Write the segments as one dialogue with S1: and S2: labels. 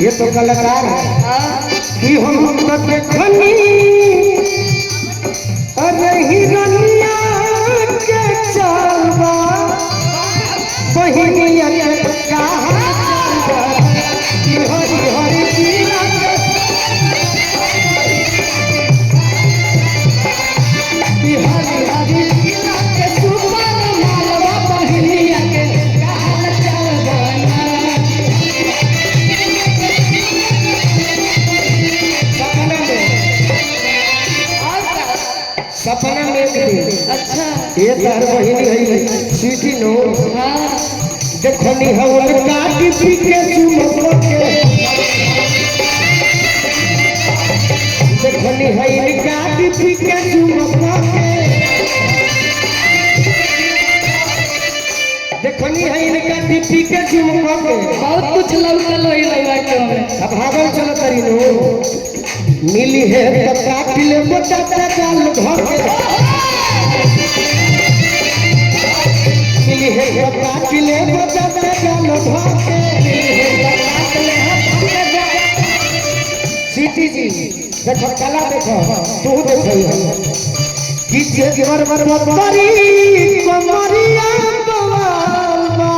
S1: ये तो कलाकार है कि हम तो देखनी अरे हिरनिया के चालवा बहिनिया के कहा कि हरि हरि पीला कि हरि हरि पीला के सुमन मालवा बहिनिया के कहा चालवा सपना में एक दिन
S2: अच्छा
S1: ये तार बहिनी है सीटी नो
S2: हाँ
S1: देखनी हवल काटी पीके चुमक के देखनी है काटी पीके चुमक के देखनी है काटी पीके चुमक के
S2: बहुत कुछ लौटल होई लौटा के हमें
S1: अब भागल चल करी नो मिली है तो काट ले बच्चा चाल घर के मिली है तो काट ले बच्चा चाल घर के सीटी जी देखो कला देखो तू देखो किसे जबर बर बरी कमरिया बवालवा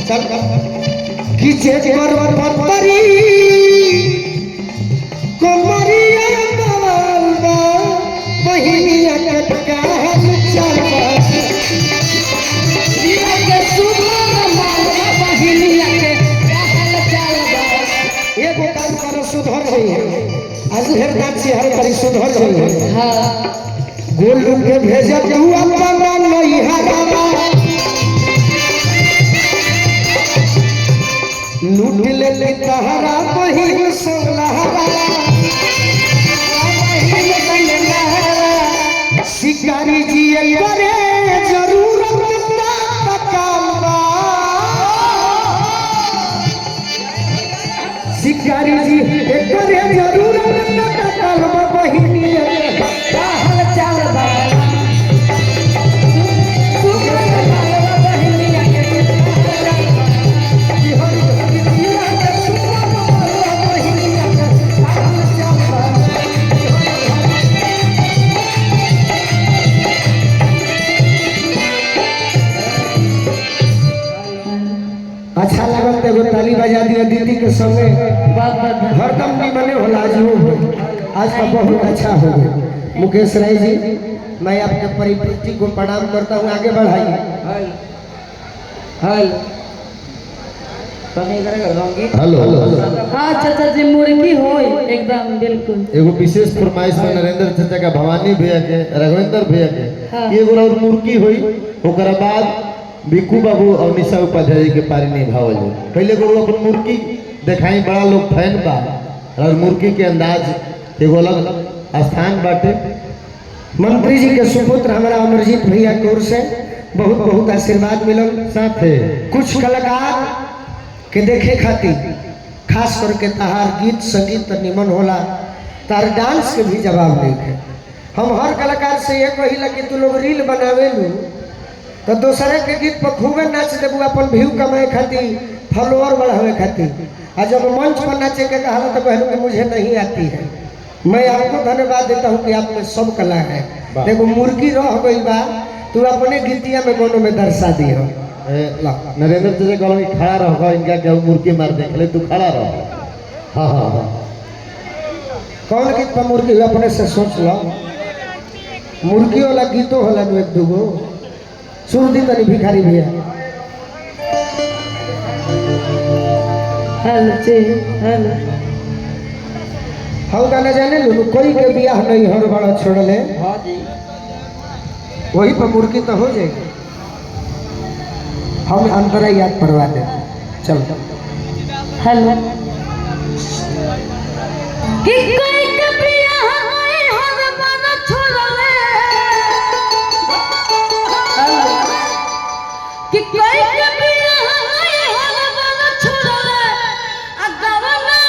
S1: चल किसे जबर बरी कमरिया बवालवा बहिनिया के कहल चलवा
S2: दिया के सुमन मालवा बहिनिया के कहल चलवा
S1: एगो काम करो सुधर होई है आज हर बात से हर बड़ी सुधर होई है
S2: हाँ
S1: गोल के भेजा तू अपना नहीं हरावा लूट ले ले तहरा बहिन सोलहरा शिकारी जी करे जरूरत ना कामवा शिकारी जी करे जरूरत ना कामवा बहिनी
S2: कहल चलवा सुमन मालवा बहिनिया के
S1: अच्छा लगल तो एगो ताली बजा दिया दीदी के संगे
S2: बहुत
S1: हरदम निमने होला आज हो आज का बहुत अच्छा हो गया मुकेश राय जी मैं आपके परिप्रेक्षी को प्रणाम करता हूँ आगे बढ़ाइए हेलो
S2: हाँ चाचा जी मुर्गी होई एकदम बिल्कुल
S3: एगो विशेष फरमाइश में नरेंद्र चाचा का भवानी भैया के राघवेंद्र भैया के
S2: हाँ।
S3: एगो और मुर्गी हुई ओकरा बाद बिक्कू बाबू और निशा उपाध्याय जी के पारी निभावल जाए पहले को अपन मुर्गी दिखाई बड़ा लोग फैन बा और मुर्गी के अंदाज एगो अलग स्थान बाटे
S1: मंत्री जी के सुपुत्र हमारा अमरजीत भैया की ओर से बहुत बहुत आशीर्वाद मिलल
S3: साथ है
S1: कुछ कलाकार के देखे खातिर खास करके तहार गीत संगीत तो निमन होला तार डांस के भी जवाब नहीं है हम हर कलाकार से ये कहिला कि तू लोग रील बनावे लू तो दूसरे के गीत पर खूबे नाच देबू अपन व्यू कमाए खातिर फॉलोअर बढ़ावे खातिर और जब मंच पर नाचे के कहा तो कहलू कि मुझे नहीं आती है मैं आपको धन्यवाद देता हूँ कि आप में सब कला है देखो मुर्गी रह गई बा तू अपने गीतिया में कोनो में दर्शा दी हो
S3: नरेंद्र चाचा कहलो कि खड़ा रहो इनका क्या मुर्गी मार दे तू खड़ा रहो हाँ हाँ हाँ
S1: कौन गीत पर मुर्गी हुआ अपने से सोच लो मुर्गी वाला गीतो होला एक दूगो सुर दी तनी भिखारी भैया
S2: हेलो जी हेलो
S1: हम गाना जाने लो कोई के बियाह नहीं हर बड़ा छोड़ ले
S2: हाँ जी
S1: वही पर मुर्गी तो हो जाएगी हम अंतरा याद पड़वा दे चल
S2: हेलो कि कोई के बियाह नहीं हर बड़ा छोड़ ले कि कोई के बियाह नहीं हर बड़ा छोड़ ले अगवना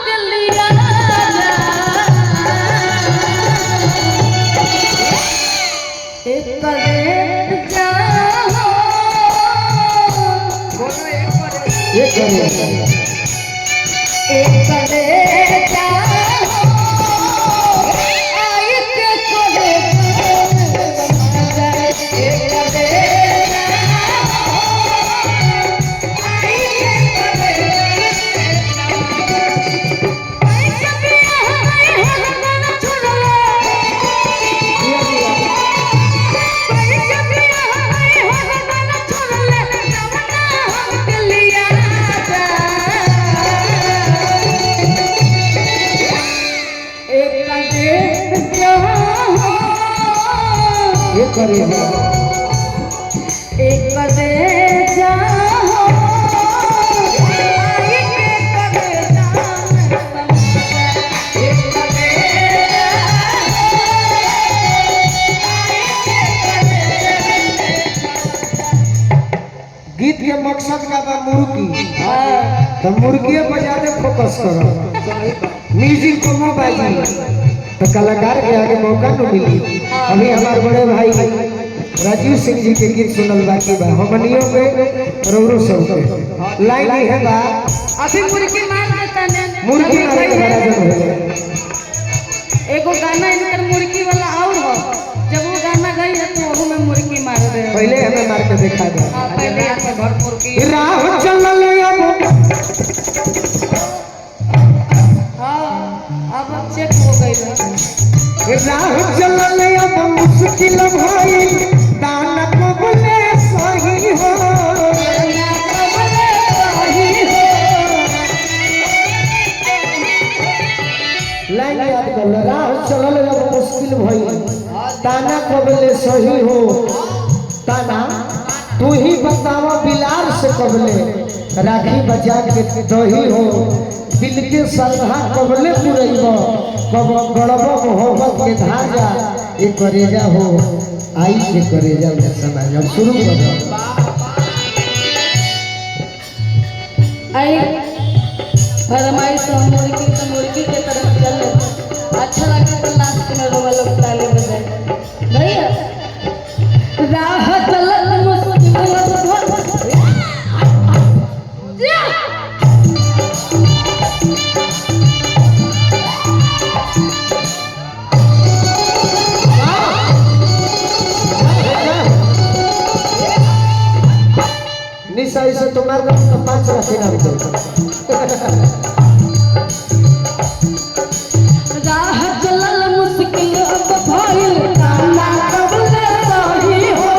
S2: के लिया एक करे जाओ
S1: करे जा
S2: एक करे जाओ आई के करे जाओ एक करे
S1: गीत के मकसद का बा मुर्गी तो मुर्गी पर ज्यादा फोकस करो म्यूजिक को मो बाजी तो कलाकार के आगे मौका न मिली। अभी हमारे बड़े भाई राजीव सिंह जी के गीत सुनल बाकी बा हमनियों पे रोरो सब पे लाइन ही है बा
S2: अभी मुर्गी मार देता ने
S1: मुर्गी मारे के बड़ा जन हो गया।
S2: एगो गाना इनकर मुर्गी वाला और हो जब वो गाना गई है तो वो में मुर्गी मार दे
S1: पहले हमें मार के देखा था
S2: हां पहले आपके घर मुर्गी
S1: राह चलल
S2: हां अब चेक हो गई है
S1: राह चलल अब मुश्किल भाई दान को बोले सही हो लाइन याद कर लो राह चलल अब मुश्किल भाई ताना कबले सही हो ताना तू ही बतावा बिलार से कबले राखी बजा के दही हो दिल के श्रद्धा कबले पुरैब कब गड़ब मोहब्बत के धाजा ये करेजा हो आई के करेजा में समाज अब शुरू करो
S2: आई फरमाइश तो मुर्गी के तरफ चल अच्छा लगे तो लास्ट में रोवा लोग ताली बजाए भैया राह चलल मुश्किल
S1: निशा इसे तुम्हारे तो 5 राशि नाम दो
S2: राह चलल मुश्किल अब भइल ताना कबले सही हो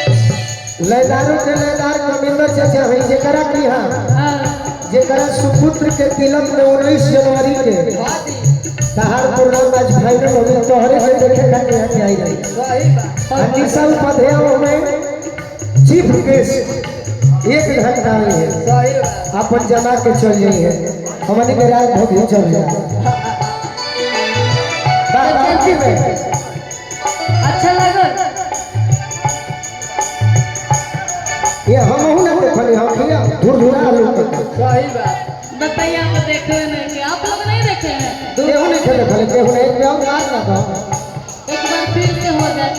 S1: लयदारों के लयदार कमिंदर चाचा है जेकरा की हां जेकरा सुपुत्र के तिलक में 19 जनवरी के तहार प्रोग्राम आज फाइनल हो गया तोहरे से देखे खाते आके आई रही
S2: सही बात
S1: निशा उपाध्याय में चीफ गेस्ट 1 घंटा में है
S2: सही बात
S1: अपन जमा के चल जाई है हमने के राज भोग ही चल जाए बाकी में
S2: अच्छा लगल
S1: ये हम हूं ना देखली हम किया दूर दूर लोग
S2: सही बात बताइए आप देखे नहीं कि आप लोग नहीं देखे हैं
S1: केहू नहीं खेले खेले केहू नहीं प्यार मार ना दो
S2: एक बार फिर से हो जाए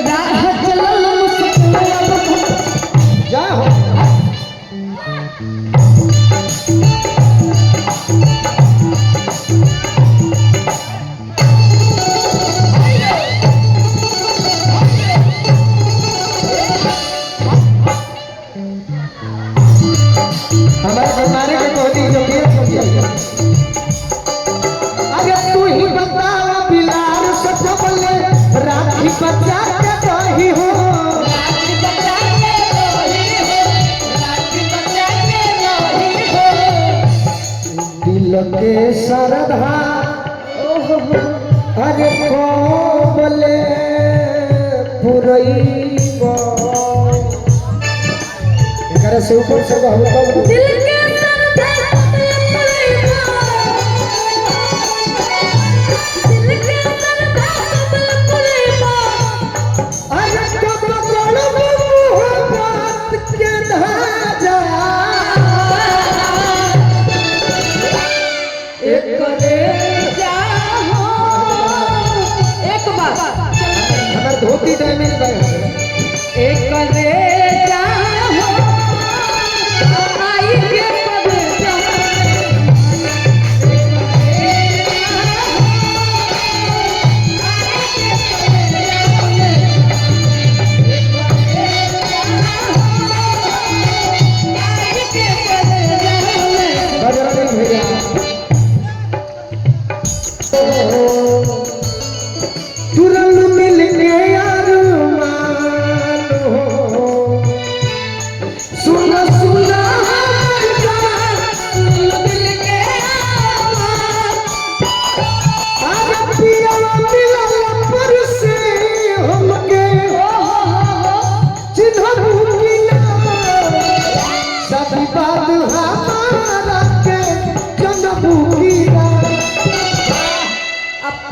S2: राह चलल मुश्किल
S1: जा हो हमारे बीमारी के कोहनी जो भी अरे तू ही बतावा बिलार से बोले राखी बचा के दही हो
S2: राखी बचा के रही हो राखी बचा के रही हो
S1: दिल के श्रद्धा
S2: ओहो
S1: अरे को बोले पुरैबो एकरा से ऊपर से बहुत
S2: दिल के श्रद्धा दिल के श्रद्धा पुरैबो
S1: अरे तो पकड़ मोहब्बत के धाजा
S2: एक करे जाओ एक बार
S1: हमार धोती डैमेज भाई
S2: एक करे जाओ आई के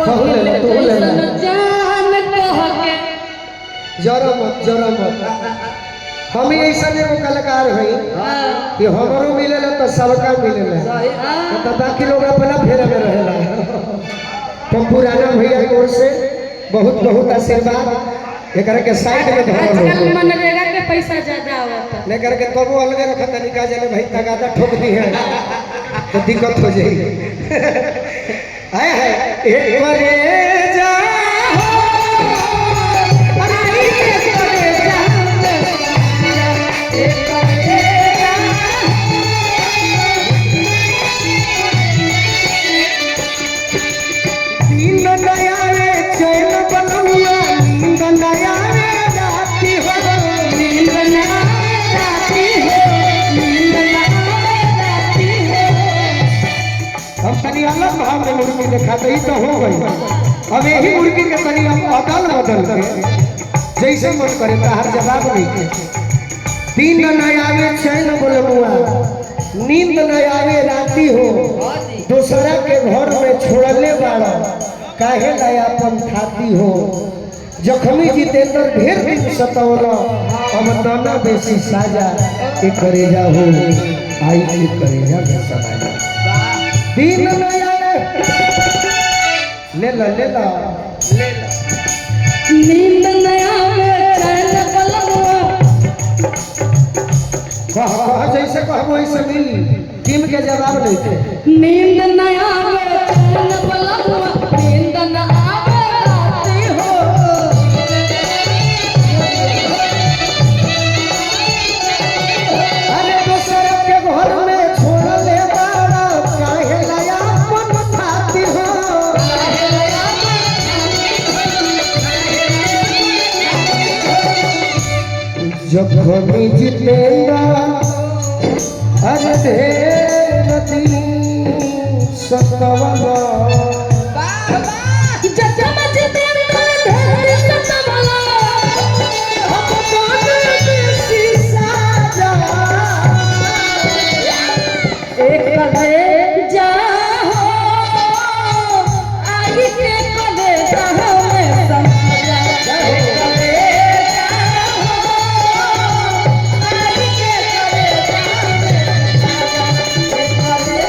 S1: बहु ले ले, तू ले ले।
S2: ऐसन जान कह के
S1: जरा मत हम ही ऐसा एगो कलाकार हई कि हमरो मिलेला तो सबका मिलेला तो बाकी लोग अपना फेरे में रहेला। तो पुराना भैया की ओर से बहुत बहुत आशीर्वाद एकरा के साइड में धरो
S2: आजकल
S1: लोग
S2: मनरेगा के पैसा ज्यादा आवता
S1: लेकर के कबो अलगे रखत तनिका जाने भाई तगादा ठोक दी है तो दिक्कत हो जाएगी। आए है एक बारे जा अलग भाव में मुर्गी देखा तो ही तो हो गई। अब यही मुर्गी के तनी हम अदल बदल के जैसे मन करे तो हर जवाब नहीं के। दिन न आवे चैन बोलमुआ नींद न आवे राती हो दूसरा के घर में छोड़ले बाड़ा काहे लायापन खाती हो। जखमी जितेंद्र ढेर दिन सतौला अब तना बेसी साजा के करेजा हो आई के करेजा में समाजा। दिन न आवे ले ला
S2: नींद न आवे चैन बलमुआ
S1: कह जैसे कहबो वैसे मिली टीम के जवाब नहीं थे।
S2: नींद न आवे चैन बलमुआ नींद न आवे राती हो
S1: अरे दूसर के घर में छोड़ ले बाड़ा काहे लाया मन खाती हो। जब कभी जितेंगा अरे ढेर दिन सतवला
S2: जब जितेंद्र ढेर सतवला
S1: अब तना बेसी साजा
S2: एक कले जा हो आई के कले जा में समाजा एक कले जा हो आई के कले जा में समाजा एक कले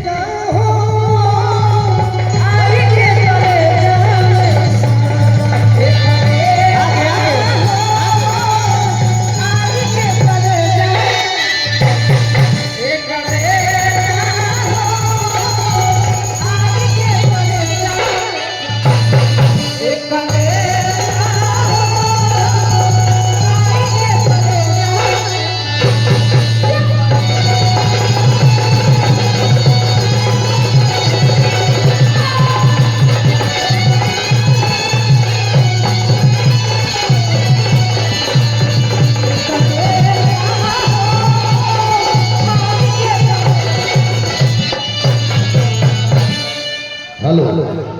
S2: जा हो आई के कले जा में समाजा
S3: हेलो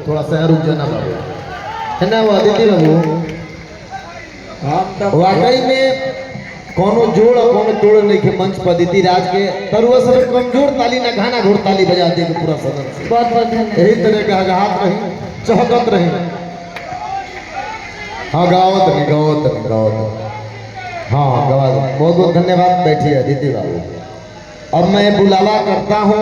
S3: थोड़ा सा रुक जाना बाबू है ना वो अदिति बाबू वाकई में कोनो जोड़ और कोनो तोड़ नहीं के मंच पर अदिति राज के तरुआ सब कमजोर ताली ना घाना घोड़ ताली बजा दे के पूरा सदन से
S2: बहुत बहुत धन्यवाद।
S3: यही तरह के हगाहत रही चहकत रही हाँ गावत हाँ गवा बहुत बहुत धन्यवाद। बैठिए अदिति बाबू। अब मैं बुलावा करता हूँ